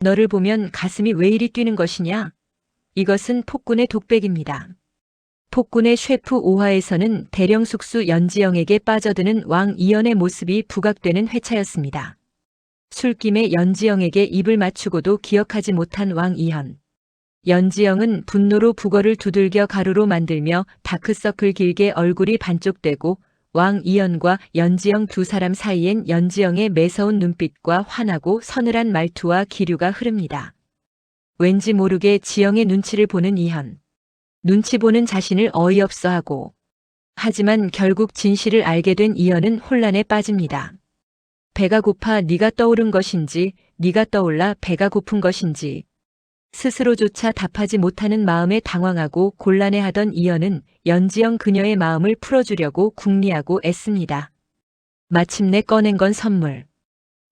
너를 보면 가슴이 왜 이리 뛰는 것이냐? 이것은 폭군의 독백입니다. 폭군의 셰프 5화에서는 대령 숙수 연지영에게 빠져드는 왕 이연의 모습이 부각되는 회차였습니다. 술김에 연지영에게 입을 맞추고도 기억하지 못한 왕 이연. 연지영은 분노로 북어를 두들겨 가루로 만들며 다크서클 길게 얼굴이 반쪽되고 왕 이연과 연지영 두 사람 사이엔 연지영의 매서운 눈빛과 환하고 서늘한 말투와 기류가 흐릅니다. 왠지 모르게 지영의 눈치를 보는 이연. 눈치 보는 자신을 어이없어하고 하지만 결국 진실을 알게 된 이연은 혼란에 빠집니다. 배가 고파 네가 떠오른 것인지 네가 떠올라 배가 고픈 것인지 스스로조차 답하지 못하는 마음에 당황하고 곤란해하던 이연은 연지영 그녀의 마음을 풀어주려고 궁리하고 애씁니다. 마침내 꺼낸 건 선물.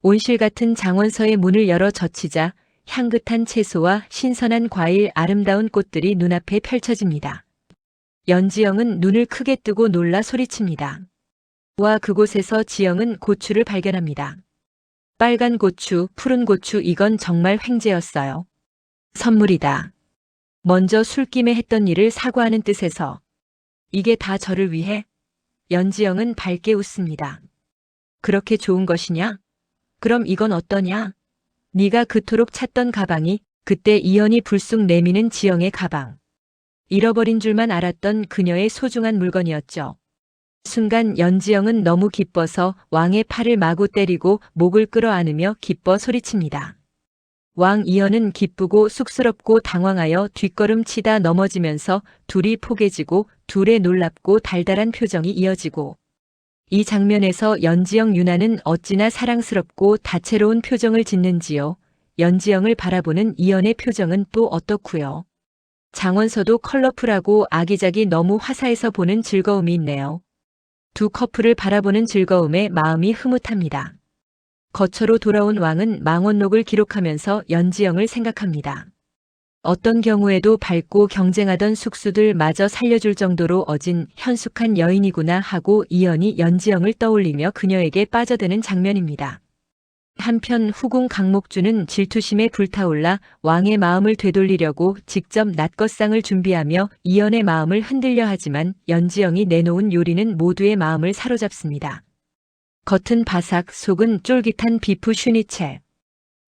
온실 같은 장원서의 문을 열어 젖히자 향긋한 채소와 신선한 과일, 아름다운 꽃들이 눈앞에 펼쳐집니다. 연지영은 눈을 크게 뜨고 놀라 소리칩니다. 와, 그곳에서 지영은 고추를 발견합니다. 빨간 고추, 푸른 고추, 이건 정말 횡재였어요. 선물이다. 먼저 술김에 했던 일을 사과하는 뜻에서. 이게 다 저를 위해? 연지영은 밝게 웃습니다. 그렇게 좋은 것이냐? 그럼 이건 어떠냐? 네가 그토록 찾던 가방이 그때 이연이 불쑥 내미는 지영의 가방. 잃어버린 줄만 알았던 그녀의 소중한 물건이었죠. 순간 연지영은 너무 기뻐서 왕의 팔을 마구 때리고 목을 끌어안으며 기뻐 소리칩니다. 왕 이연은 기쁘고 쑥스럽고 당황하여 뒷걸음치다 넘어지면서 둘이 포개지고 둘의 놀랍고 달달한 표정이 이어지고 이 장면에서 연지영 유나는 어찌나 사랑스럽고 다채로운 표정을 짓는지요. 연지영을 바라보는 이연의 표정은 또 어떻고요. 장원서도 컬러풀하고 아기자기 너무 화사해서 보는 즐거움이 있네요. 두 커플을 바라보는 즐거움에 마음이 흐뭇합니다. 거처로 돌아온 왕은 망원록을 기록하면서 연지영을 생각합니다. 어떤 경우에도 밝고 경쟁하던 숙수들 마저 살려줄 정도로 어진 현숙한 여인이구나 하고 이연이 연지영을 떠올리며 그녀에게 빠져드는 장면입니다. 한편 후궁 강목주는 질투심에 불타올라 왕의 마음을 되돌리려고 직접 낫것상을 준비하며 이연의 마음을 흔들려 하지만 연지영이 내놓은 요리는 모두의 마음을 사로잡습니다. 겉은 바삭, 속은 쫄깃한 비프 슈니첼.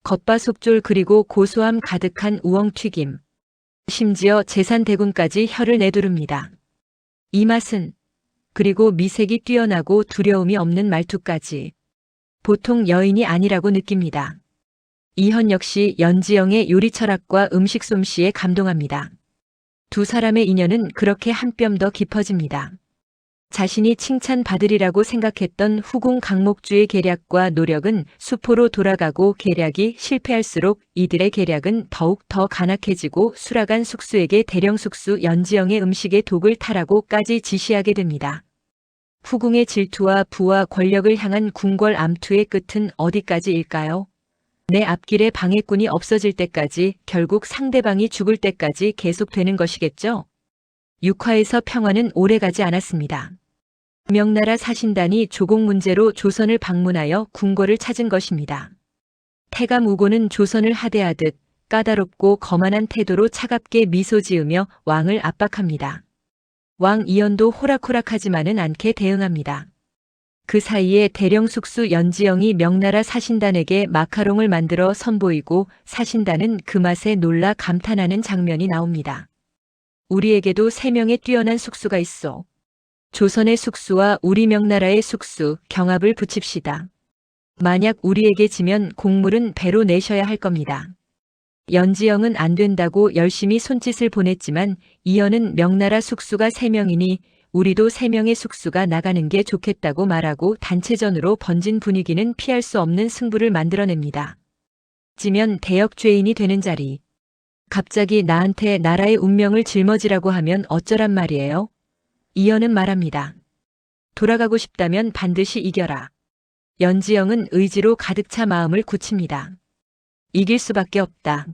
겉바속졸 그리고 고소함 가득한 우엉튀김. 심지어 제산대군까지 혀를 내두릅니다. 이 맛은 그리고 미색이 뛰어나고 두려움이 없는 말투까지 보통 여인이 아니라고 느낍니다. 이현 역시 연지영의 요리 철학과 음식 솜씨에 감동합니다. 두 사람의 인연은 그렇게 한 뼘 더 깊어집니다. 자신이 칭찬받으리라고 생각했던 후궁 강목주의 계략과 노력은 수포로 돌아가고 계략이 실패할수록 이들의 계략은 더욱 더 간악해지고 수라간 숙수에게 대령 숙수 연지영의 음식에 독을 타라고까지 지시하게 됩니다. 후궁의 질투와 부와 권력을 향한 궁궐 암투의 끝은 어디까지일까요? 내 앞길에 방해꾼이 없어질 때까지, 결국 상대방이 죽을 때까지 계속되는 것이겠죠? 6화에서 평화는 오래가지 않았습니다. 명나라 사신단이 조공 문제로 조선을 방문하여 궁궐을 찾은 것입니다. 태감 우고는 조선을 하대하듯 까다롭고 거만한 태도로 차갑게 미소 지으며 왕을 압박합니다. 왕 이연도 호락호락하지만은 않게 대응합니다. 그 사이에 대령 숙수 연지영이 명나라 사신단에게 마카롱을 만들어 선보이고 사신단은 그 맛에 놀라 감탄하는 장면이 나옵니다. 우리에게도 3명의 뛰어난 숙수가 있어. 조선의 숙수와 우리 명나라의 숙수 경합을 붙입시다. 만약 우리에게 지면 곡물은 배로 내셔야 할 겁니다. 연지영은 안 된다고 열심히 손짓을 보냈지만 이연은 명나라 숙수가 3명이니 우리도 3명의 숙수가 나가는 게 좋겠다고 말하고 단체전으로 번진 분위기는 피할 수 없는 승부를 만들어냅니다. 지면 대역죄인이 되는 자리. 갑자기 나한테 나라의 운명을 짊어지라고 하면 어쩌란 말이에요? 이연은 말합니다. 돌아가고 싶다면 반드시 이겨라. 연지영은 의지로 가득 차 마음을 굳힙니다. 이길 수밖에 없다.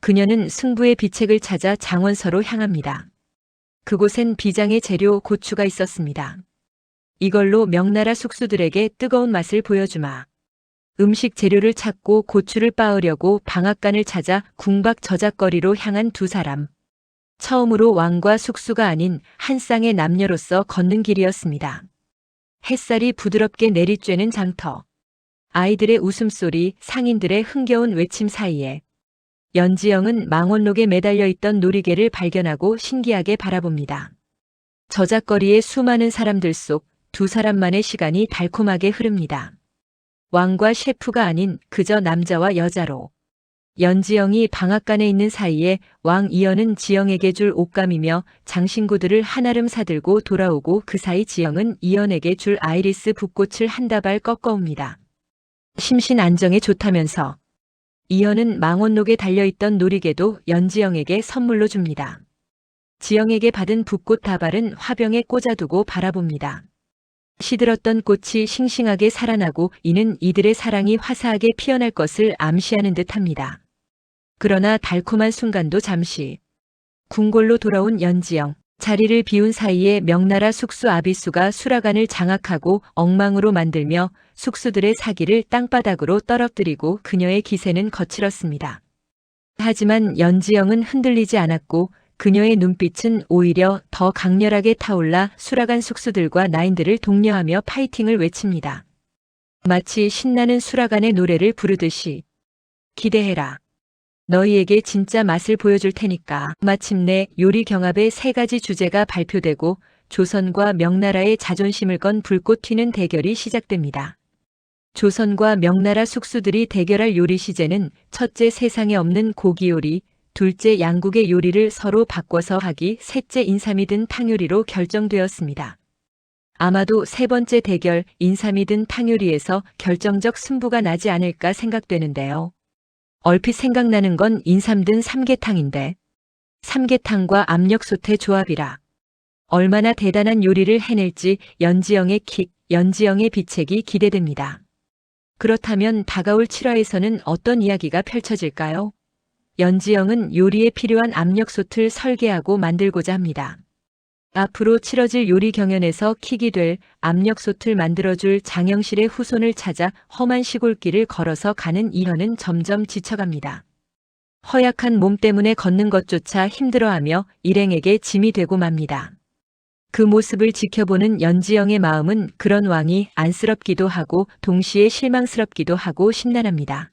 그녀는 승부의 비책을 찾아 장원서로 향합니다. 그곳엔 비장의 재료 고추가 있었습니다. 이걸로 명나라 숙수들에게 뜨거운 맛을 보여주마. 음식 재료를 찾고 고추를 빻으려고 방앗간을 찾아 궁박저작거리로 향한 두 사람. 처음으로 왕과 숙수가 아닌 한 쌍의 남녀로서 걷는 길이었습니다. 햇살이 부드럽게 내리쬐는 장터. 아이들의 웃음소리, 상인들의 흥겨운 외침 사이에 연지영은 망원록에 매달려 있던 놀이개를 발견하고 신기하게 바라봅니다. 저작거리의 수많은 사람들 속 두 사람만의 시간이 달콤하게 흐릅니다. 왕과 셰프가 아닌 그저 남자와 여자로. 연지영이 방앗간에 있는 사이에 왕 이연은 지영에게 줄 옷감이며 장신구들을 한아름 사들고 돌아오고 그 사이 지영은 이연에게 줄 아이리스 붓꽃을 한 다발 꺾어옵니다. 심신 안정에 좋다면서 이연은 망원록에 달려있던 놀이개도 연지영에게 선물로 줍니다. 지영에게 받은 붓꽃 다발은 화병에 꽂아두고 바라봅니다. 시들었던 꽃이 싱싱하게 살아나고 이는 이들의 사랑이 화사하게 피어날 것을 암시하는 듯합니다. 그러나 달콤한 순간도 잠시. 궁궐로 돌아온 연지영. 자리를 비운 사이에 명나라 숙수 아비수가 수라간을 장악하고 엉망으로 만들며 숙수들의 사기를 땅바닥으로 떨어뜨리고 그녀의 기세는 거칠었습니다. 하지만 연지영은 흔들리지 않았고 그녀의 눈빛은 오히려 더 강렬하게 타올라 수라간 숙수들과 나인들을 독려하며 파이팅을 외칩니다. 마치 신나는 수라간의 노래를 부르듯이. 기대해라. 너희에게 진짜 맛을 보여줄 테니까. 마침내 요리 경합의 세 가지 주제가 발표되고 조선과 명나라의 자존심을 건 불꽃 튀는 대결이 시작됩니다. 조선과 명나라 숙수들이 대결할 요리 시제는 첫째 세상에 없는 고기 요리, 둘째 양국의 요리를 서로 바꿔서 하기, 셋째 인삼이 든 탕요리로 결정되었습니다. 아마도 세 번째 대결 인삼이 든 탕요리에서 결정적 승부가 나지 않을까 생각되는데요. 얼핏 생각나는 건 인삼 든 삼계탕인데 삼계탕과 압력솥의 조합이라 얼마나 대단한 요리를 해낼지 연지영의 킥, 연지영의 비책이 기대됩니다. 그렇다면 다가올 7화에서는 어떤 이야기가 펼쳐질까요? 연지영은 요리에 필요한 압력솥을 설계하고 만들고자 합니다. 앞으로 치러질 요리 경연에서 킥이 될 압력솥을 만들어줄 장영실의 후손을 찾아 험한 시골길을 걸어서 가는 이현은 점점 지쳐갑니다. 허약한 몸 때문에 걷는 것조차 힘들어하며 일행에게 짐이 되고 맙니다. 그 모습을 지켜보는 연지영의 마음은 그런 왕이 안쓰럽기도 하고 동시에 실망스럽기도 하고 심란합니다.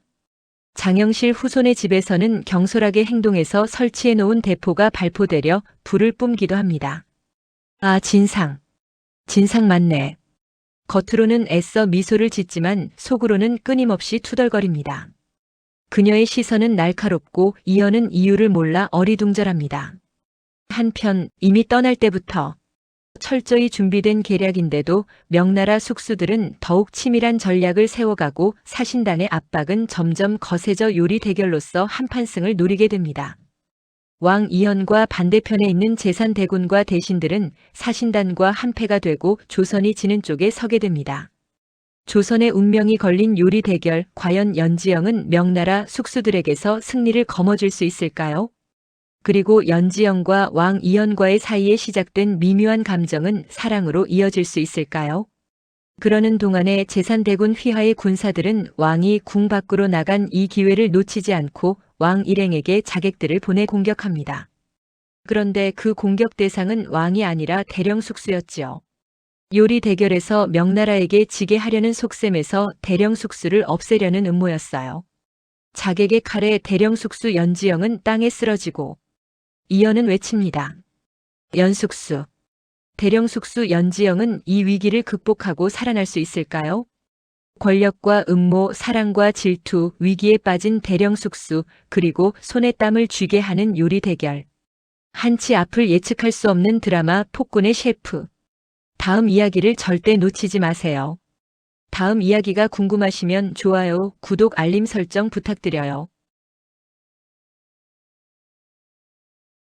장영실 후손의 집에서는 경솔하게 행동해서 설치해 놓은 대포가 발포되려 불을 뿜기도 합니다. 아, 진상. 진상 맞네. 겉으로는 애써 미소를 짓지만 속으로는 끊임없이 투덜거립니다. 그녀의 시선은 날카롭고 이현은 이유를 몰라 어리둥절합니다. 한편 이미 떠날 때부터 철저히 준비된 계략인데도 명나라 숙수들은 더욱 치밀한 전략을 세워가고 사신단의 압박은 점점 거세져 요리 대결로서 한판승을 노리게 됩니다. 왕 이현과 반대편에 있는 제산대군과 대신들은 사신단과 한패가 되고 조선이 지는 쪽에 서게 됩니다. 조선의 운명이 걸린 요리 대결, 과연 연지영은 명나라 숙수들에게서 승리를 거머쥘 수 있을까요? 그리고 연지영과 왕 이현과의 사이에 시작된 미묘한 감정은 사랑으로 이어질 수 있을까요? 그러는 동안에 제산대군 휘하의 군사들은 왕이 궁 밖으로 나간 이 기회를 놓치지 않고 왕 일행에게 자객들을 보내 공격합니다. 그런데 그 공격 대상은 왕이 아니라 대령숙수였지요. 요리 대결에서 명나라에게 지게 하려는 속셈에서 대령숙수를 없애려는 음모였어요. 자객의 칼에 대령숙수 연지영은 땅에 쓰러지고 이현은 외칩니다. 연숙수. 대령숙수 연지영은 이 위기를 극복하고 살아날 수 있을까요? 권력과 음모, 사랑과 질투, 위기에 빠진 대령숙수, 그리고 손에 땀을 쥐게 하는 요리 대결. 한치 앞을 예측할 수 없는 드라마 폭군의 셰프. 다음 이야기를 절대 놓치지 마세요. 다음 이야기가 궁금하시면 좋아요, 구독, 알림 설정 부탁드려요.